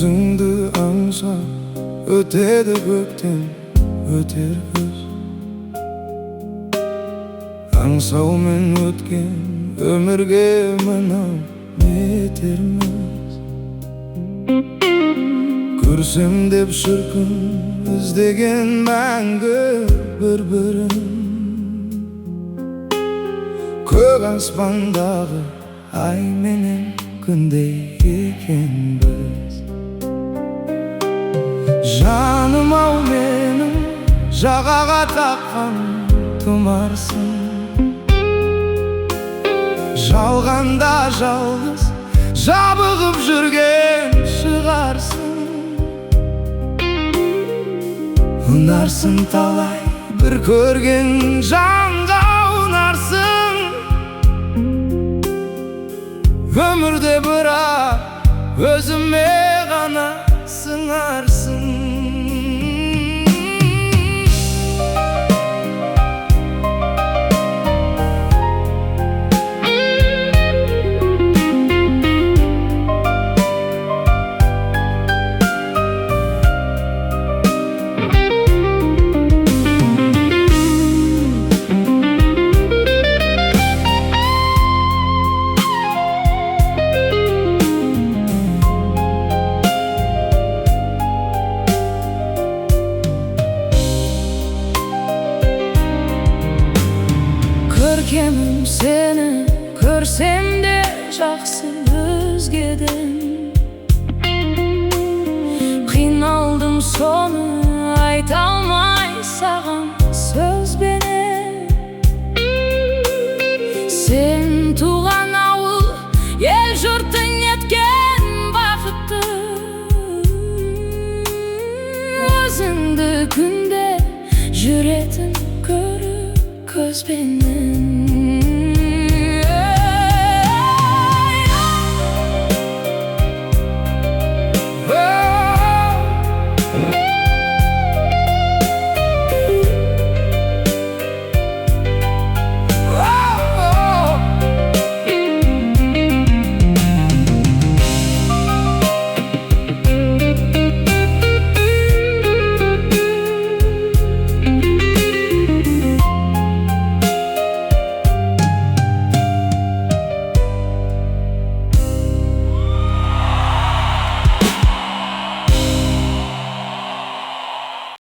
Өзіңді аңсап өтеді көктем, өтер күз. Аңсаумен өткен өмірге мынау етерміз. Көрсем деп шіркін іздеген мәңгі бір-бірін. Көк аспандағы ай менен күндей екенбіз. Жаным ау менің жағаға таққан тұмарсың. Жалғанда жалғыз жабығып жүрген шығарсың. Ұнарсың талай бір көрген жанға ұнарсың. Өмірде бірақ өзіме ғана сыңарсың. Көркемім сені көрсем де жақсы өзгеден. Қиналдым соны айтылмай саған сөзбенен. Сен туған ауыл ел жұртың еткен бақытты. Өзіңді күнде жүретін көріп көзбенен.